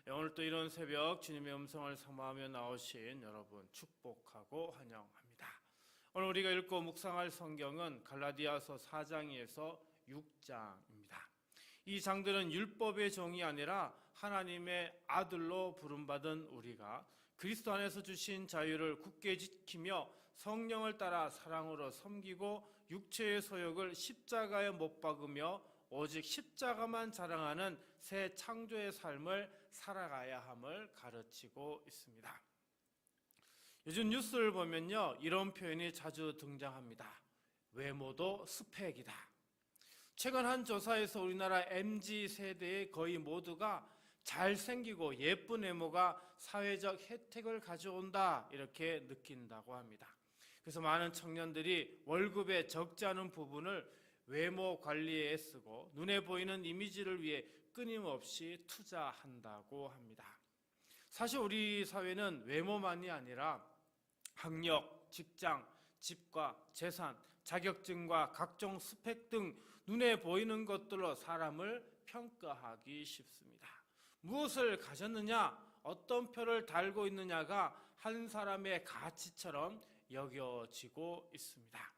오늘 또 이런 새벽 주님의 음성을 사모하며 나오신 여러분 축복하고 환영합니다. 오늘 우리가 읽고 묵상할 성경은 갈라디아서 4장에서 6장입니다. 이 장들은 율법의 종이 아니라 하나님의 아들로 부름받은 우리가 그리스도 안에서 주신 자유를 굳게 지키며 성령을 따라 사랑으로 섬기고 육체의 소욕을 십자가에 못 박으며 오직 십자가만 자랑하는 새 창조의 삶을 살아가야 함을 가르치고 있습니다. 요즘 뉴스를 보면요, 이런 표현이 자주 등장합니다. 외모도 스펙이다. 최근 한 조사에서 우리나라 MZ세대의 거의 모두가 잘생기고 예쁜 외모가 사회적 혜택을 가져온다, 이렇게 느낀다고 합니다. 그래서 많은 청년들이 월급의 적지 않은 부분을 외모 관리에 애쓰고 눈에 보이는 이미지를 위해 끊임없이 투자한다고 합니다. 사실 우리 사회는 외모만이 아니라 학력, 직장, 집과 재산, 자격증과 각종 스펙 등 눈에 보이는 것들로 사람을 평가하기 쉽습니다. 무엇을 가졌느냐, 어떤 표를 달고 있느냐가 한 사람의 가치처럼 여겨지고 있습니다.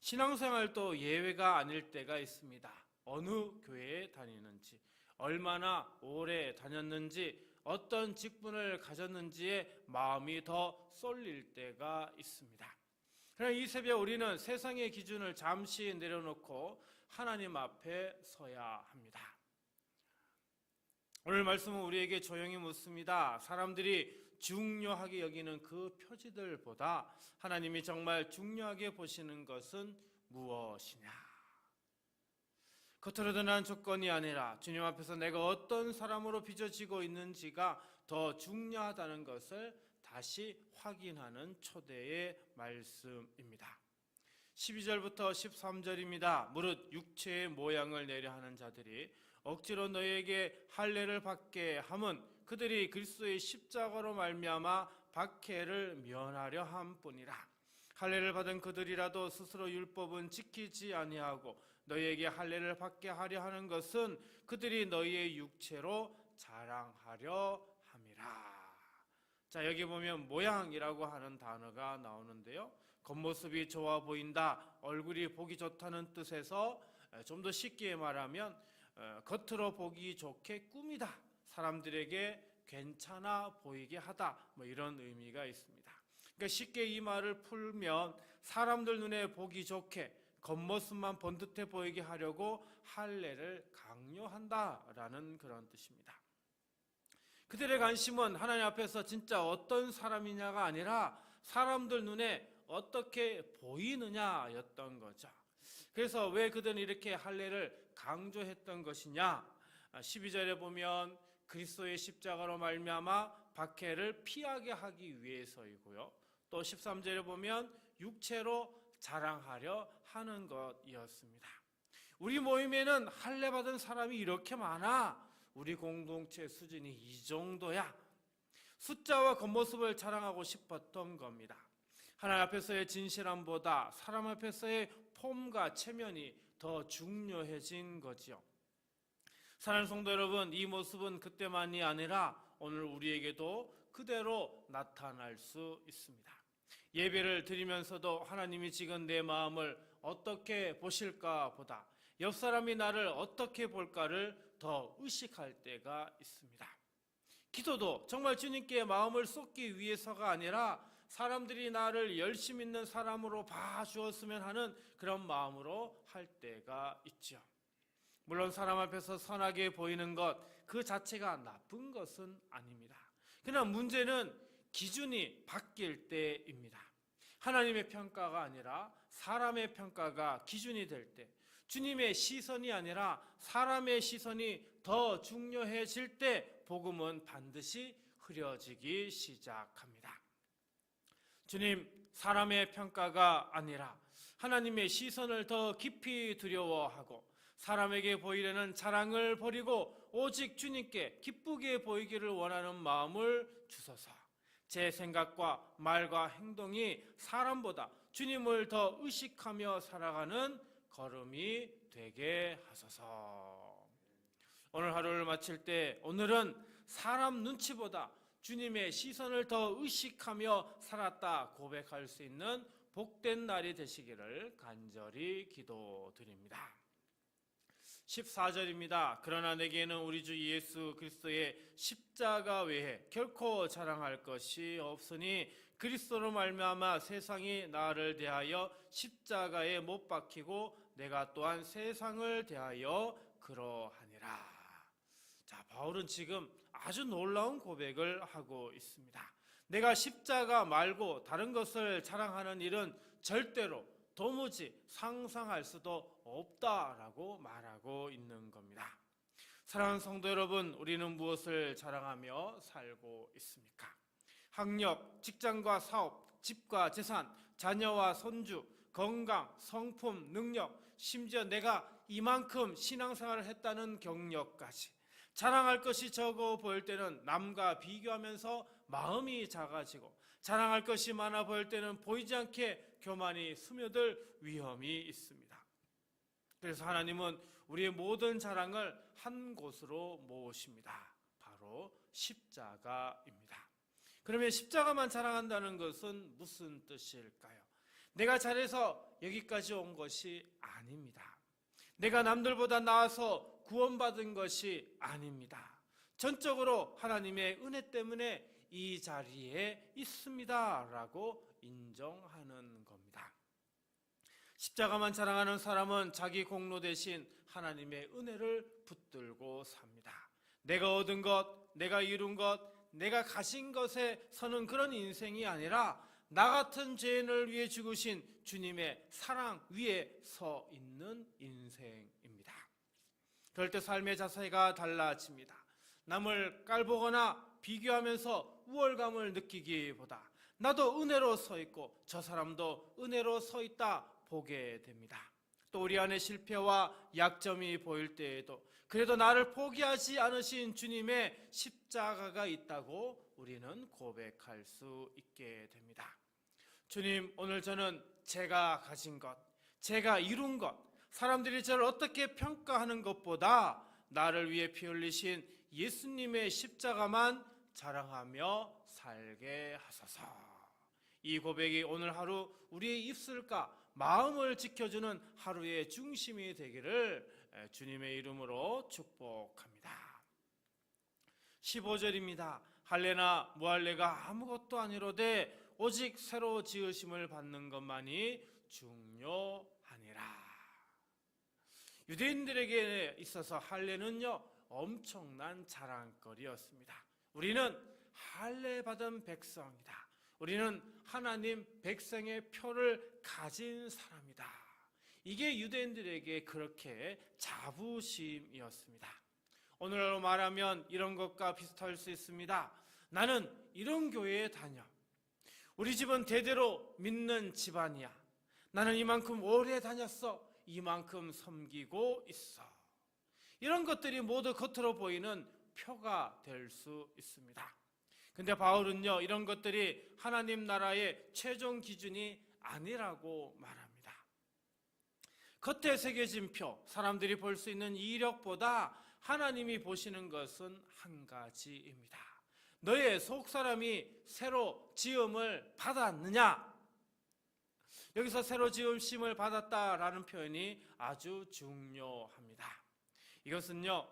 신앙생활도 예외가 아닐 때가 있습니다. 어느 교회에 다니는지, 얼마나 오래 다녔는지, 어떤 직분을 가졌는지에 마음이 더 쏠릴 때가 있습니다. 그러나 이 새벽 우리는 세상의 기준을 잠시 내려놓고 하나님 앞에 서야 합니다. 오늘 말씀은 우리에게 조용히 묻습니다. 사람들이 중요하게 여기는 그 표지들보다 하나님이 정말 중요하게 보시는 것은 무엇이냐? 겉으로 드러난 조건이 아니라 주님 앞에서 내가 어떤 사람으로 빚어지고 있는지가 더 중요하다는 것을 다시 확인하는 초대의 말씀입니다. 12절부터 13절입니다. 무릇 육체의 모양을 내려 하는 자들이 억지로 너희에게 할례를 받게 함은 그들이 그리스도의 십자가로 말미암아 박해를 면하려 함뿐이라. 할례를 받은 그들이라도 스스로 율법은 지키지 아니하고 너희에게 할례를 받게 하려 하는 것은 그들이 너희의 육체로 자랑하려 함이라. 자, 여기 보면 모양이라고 하는 단어가 나오는데요, 겉모습이 좋아 보인다, 얼굴이 보기 좋다는 뜻에서 좀 더 쉽게 말하면 겉으로 보기 좋게 꾸미다, 사람들에게 괜찮아 보이게 하다, 이런 의미가 있습니다. 그러니까 쉽게 이 말을 풀면 사람들 눈에 보기 좋게 겉모습만 번듯해 보이게 하려고 할례를 강요한다라는 그런 뜻입니다. 그들의 관심은 하나님 앞에서 진짜 어떤 사람이냐가 아니라 사람들 눈에 어떻게 보이느냐였던 거죠. 그래서 왜 그들은 이렇게 할례를 강조했던 것이냐? 12절에 보면 그리스도의 십자가로 말미암아 박해를 피하게 하기 위해서이고요, 또 13절에 보면 육체로 자랑하려 하는 것이었습니다. 우리 모임에는 할례 받은 사람이 이렇게 많아, 우리 공동체 수준이 이 정도야, 숫자와 겉모습을 자랑하고 싶었던 겁니다. 하나님 앞에서의 진실함보다 사람 앞에서의 폼과 체면이 더 중요해진 거지요. 사랑하는 성도 여러분, 이 모습은 그때만이 아니라 오늘 우리에게도 그대로 나타날 수 있습니다. 예배를 드리면서도 하나님이 지금 내 마음을 어떻게 보실까 보다 옆 사람이 나를 어떻게 볼까를 더 의식할 때가 있습니다. 기도도 정말 주님께 마음을 쏟기 위해서가 아니라 사람들이 나를 열심 있는 사람으로 봐주었으면 하는 그런 마음으로 할 때가 있죠. 물론 사람 앞에서 선하게 보이는 것 그 자체가 나쁜 것은 아닙니다. 그러나 문제는 기준이 바뀔 때입니다. 하나님의 평가가 아니라 사람의 평가가 기준이 될 때, 주님의 시선이 아니라 사람의 시선이 더 중요해질 때 복음은 반드시 흐려지기 시작합니다. 주님, 사람의 평가가 아니라 하나님의 시선을 더 깊이 두려워하고 사람에게 보이려는 자랑을 버리고 오직 주님께 기쁘게 보이기를 원하는 마음을 주소서. 제 생각과 말과 행동이 사람보다 주님을 더 의식하며 살아가는 걸음이 되게 하소서. 오늘 하루를 마칠 때 오늘은 사람 눈치보다 주님의 시선을 더 의식하며 살았다 고백할 수 있는 복된 날이 되시기를 간절히 기도드립니다. 14절입니다. 그러나 내게는 우리 주 예수 그리스도의 십자가 외에 결코 자랑할 것이 없으니 그리스도로 말미암아 세상이 나를 대하여 십자가에 못 박히고 내가 또한 세상을 대하여 그러하니라. 자, 바울은 지금 아주 놀라운 고백을 하고 있습니다. 내가 십자가 말고 다른 것을 자랑하는 일은 절대로 도무지 상상할 수도 없다라고 말하고 있는 겁니다. 사랑하는 성도 여러분, 우리는 무엇을 자랑하며 살고 있습니까? 학력, 직장과 사업, 집과 재산, 자녀와 손주, 건강, 성품, 능력, 심지어 내가 이만큼 신앙생활을 했다는 경력까지 자랑할 것이 적어 보일 때는 남과 비교하면서 마음이 작아지고 자랑할 것이 많아 보일 때는 보이지 않게 교만이 스며들 위험이 있습니다. 그래서 하나님은 우리의 모든 자랑을 한 곳으로 모으십니다. 바로 십자가입니다. 그러면 십자가만 자랑한다는 것은 무슨 뜻일까요? 내가 잘해서 여기까지 온 것이 아닙니다. 내가 남들보다 나아서 구원받은 것이 아닙니다. 전적으로 하나님의 은혜 때문에 이 자리에 있습니다 라고 인정하는 겁니다. 십자가만 자랑하는 사람은 자기 공로 대신 하나님의 은혜를 붙들고 삽니다. 내가 얻은 것, 내가 이룬 것, 내가 가진 것에 서는 그런 인생이 아니라 나 같은 죄인을 위해 죽으신 주님의 사랑 위에 서 있는 인생입니다. 그럴 때 삶의 자세가 달라집니다. 남을 깔보거나 비교하면서 우월감을 느끼기보다 나도 은혜로 서 있고 저 사람도 은혜로 서 있다 보게 됩니다. 또 우리 안에 실패와 약점이 보일 때에도 그래도 나를 포기하지 않으신 주님의 십자가가 있다고 우리는 고백할 수 있게 됩니다. 주님, 오늘 저는 제가 가진 것, 제가 이룬 것, 사람들이 저를 어떻게 평가하는 것보다 나를 위해 피 흘리신 예수님의 십자가만 자랑하며 살게 하소서. 이 고백이 오늘 하루 우리의 입술과 마음을 지켜주는 하루의 중심이 되기를 주님의 이름으로 축복합니다. 15절입니다. 할례나 무할례가 아무것도 아니로되 오직 새로 지으심을 받는 것만이 중요하니라. 유대인들에게 있어서 할례는요 엄청난 자랑거리였습니다. 우리는 할례 받은 백성이다. 우리는 하나님 백성의 표를 가진 사람이다. 이게 유대인들에게 그렇게 자부심이었습니다. 오늘날로 말하면 이런 것과 비슷할 수 있습니다. 나는 이런 교회에 다녀. 우리 집은 대대로 믿는 집안이야. 나는 이만큼 오래 다녔어. 이만큼 섬기고 있어. 이런 것들이 모두 겉으로 보이는 표가 될 수 있습니다. 근데 바울은요, 이런 것들이 하나님 나라의 최종 기준이 아니라고 말합니다. 겉에 새겨진 표, 사람들이 볼 수 있는 이력보다 하나님이 보시는 것은 한 가지입니다. 너의 속사람이 새로 지음을 받았느냐? 여기서 새로 지음심을 받았다라는 표현이 아주 중요합니다. 이것은요,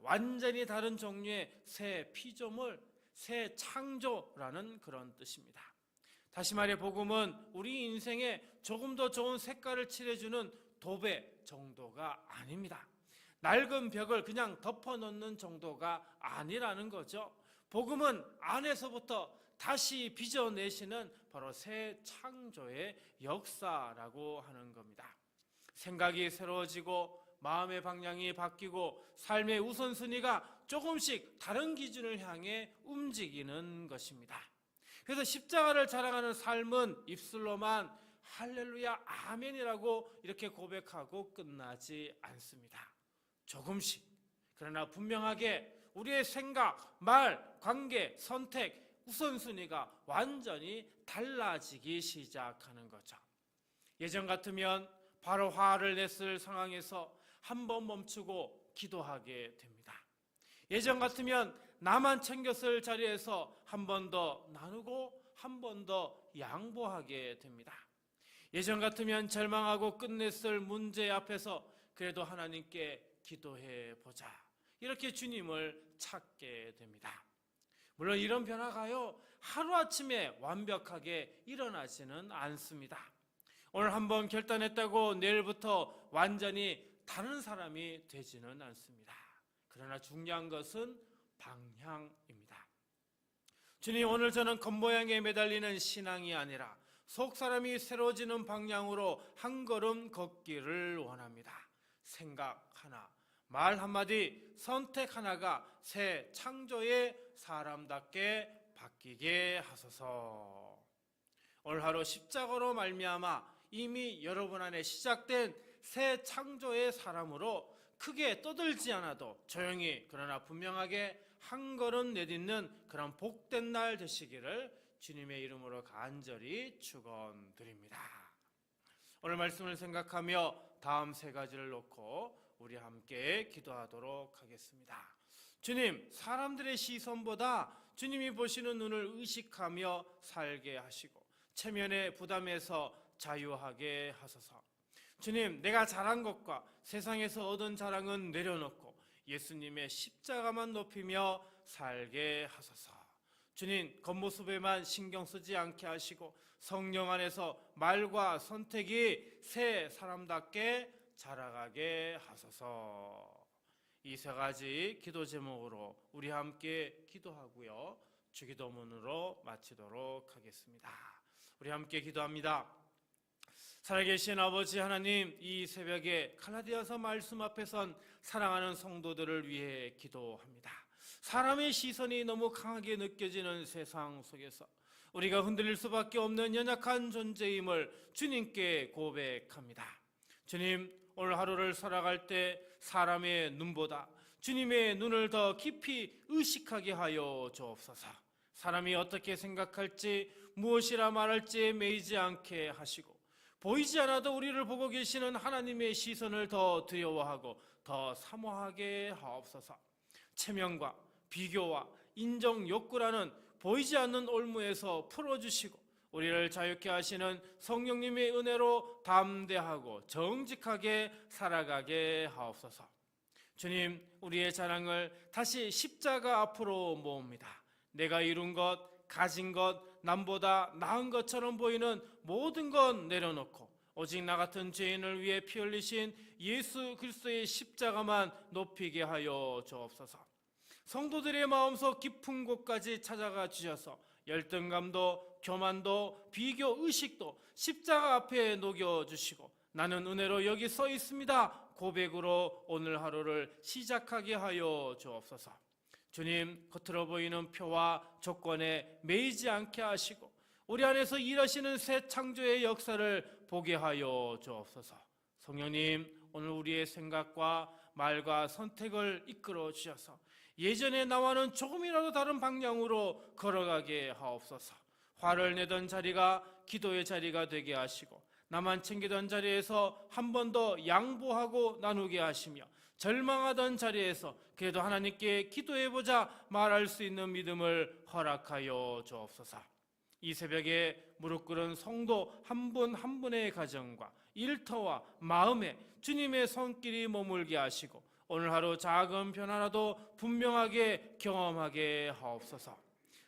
완전히 다른 종류의 새 피조물, 새 창조라는 그런 뜻입니다. 다시 말해 복음은 우리 인생에 조금 더 좋은 색깔을 칠해주는 도배 정도가 아닙니다. 낡은 벽을 그냥 덮어놓는 정도가 아니라는 거죠. 복음은 안에서부터 다시 빚어내시는 바로 새 창조의 역사라고 하는 겁니다. 생각이 새로워지고 마음의 방향이 바뀌고 삶의 우선순위가 조금씩 다른 기준을 향해 움직이는 것입니다. 그래서 십자가를 자랑하는 삶은 입술로만 할렐루야 아멘이라고 이렇게 고백하고 끝나지 않습니다. 조금씩, 그러나 분명하게 우리의 생각, 말, 관계, 선택, 우선순위가 완전히 달라지기 시작하는 거죠. 예전 같으면 바로 화를 냈을 상황에서 한 번 멈추고 기도하게 됩니다. 예전 같으면 나만 챙겼을 자리에서 한 번 더 나누고 한 번 더 양보하게 됩니다. 예전 같으면 절망하고 끝냈을 문제 앞에서 그래도 하나님께 기도해 보자, 이렇게 주님을 찾게 됩니다. 물론 이런 변화가요, 하루아침에 완벽하게 일어나지는 않습니다. 오늘 한번 결단했다고 내일부터 완전히 다른 사람이 되지는 않습니다. 그러나 중요한 것은 방향입니다. 주님, 오늘 저는 겉모양에 매달리는 신앙이 아니라 속사람이 새로워지는 방향으로 한 걸음 걷기를 원합니다. 생각 하나, 말 한마디, 선택 하나가 새 창조의 사람답게 바뀌게 하소서. 오늘 하루 십자가로 말미암아 이미 여러분 안에 시작된 새 창조의 사람으로 크게 떠들지 않아도 조용히 그러나 분명하게 한 걸음 내딛는 그런 복된 날 되시기를 주님의 이름으로 간절히 축원드립니다. 오늘 말씀을 생각하며 다음 세 가지를 놓고 우리 함께 기도하도록 하겠습니다. 주님, 사람들의 시선보다 주님이 보시는 눈을 의식하며 살게 하시고 체면의 부담에서 자유하게 하소서. 주님, 내가 잘한 것과 세상에서 얻은 자랑은 내려놓고 예수님의 십자가만 높이며 살게 하소서. 주님, 겉모습에만 신경 쓰지 않게 하시고 성령 안에서 말과 선택이 새 사람답게 자라가게 하소서. 이 세 가지 기도 제목으로 우리 함께 기도하고요, 주기도문으로 마치도록 하겠습니다. 우리 함께 기도합니다. 살아계신 아버지 하나님, 이 새벽에 갈라디아서 말씀 앞에 선 사랑하는 성도들을 위해 기도합니다. 사람의 시선이 너무 강하게 느껴지는 세상 속에서 우리가 흔들릴 수밖에 없는 연약한 존재임을 주님께 고백합니다. 주님, 오늘 하루를 살아갈 때 사람의 눈보다 주님의 눈을 더 깊이 의식하게 하여 주옵소서. 사람이 어떻게 생각할지 무엇이라 말할지에 매이지 않게 하시고 보이지 않아도 우리를 보고 계시는 하나님의 시선을 더 두려워하고 더 사모하게 하옵소서. 체면과 비교와 인정 욕구라는 보이지 않는 올무에서 풀어주시고 우리를 자유케 하시는 성령님의 은혜로 담대하고 정직하게 살아가게 하옵소서. 주님, 우리의 자랑을 다시 십자가 앞으로 모읍니다. 내가 이룬 것, 가진 것, 남보다 나은 것처럼 보이는 모든 것 내려놓고 오직 나 같은 죄인을 위해 피 흘리신 예수 그리스도의 십자가만 높이게 하여 주옵소서. 성도들의 마음속 깊은 곳까지 찾아가 주셔서 열등감도 교만도 비교 의식도 십자가 앞에 녹여주시고 나는 은혜로 여기 서 있습니다 고백으로 오늘 하루를 시작하게 하여 주옵소서. 주님, 겉으로 보이는 표와 조건에 매이지 않게 하시고 우리 안에서 일하시는 새 창조의 역사를 보게 하여 주옵소서. 성령님, 오늘 우리의 생각과 말과 선택을 이끌어 주셔서 예전에 나와는 조금이라도 다른 방향으로 걸어가게 하옵소서. 화를 내던 자리가 기도의 자리가 되게 하시고 나만 챙기던 자리에서 한 번 더 양보하고 나누게 하시며 절망하던 자리에서 그래도 하나님께 기도해보자 말할 수 있는 믿음을 허락하여 주옵소서. 이 새벽에 무릎 꿇은 성도 한 분 한 분의 가정과 일터와 마음에 주님의 손길이 머물게 하시고 오늘 하루 작은 변화라도 분명하게 경험하게 하옵소서.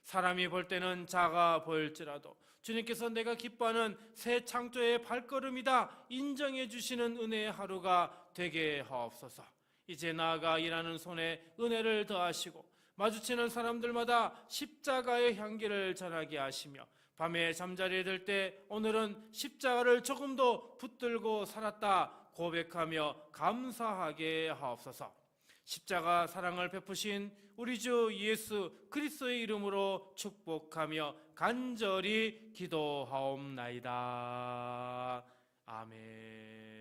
사람이 볼 때는 작아 보일지라도 주님께서 내가 기뻐하는 새 창조의 발걸음이다 인정해 주시는 은혜의 하루가 되게 하옵소서. 이제 나아가 일하는 손에 은혜를 더하시고 마주치는 사람들마다 십자가의 향기를 전하게 하시며 밤에 잠자리에 들 때 오늘은 십자가를 조금 더 붙들고 살았다 고백하며 감사하게 하옵소서. 십자가 사랑을 베푸신 우리 주 예수 그리스도의 이름으로 축복하며 간절히 기도하옵나이다. 아멘.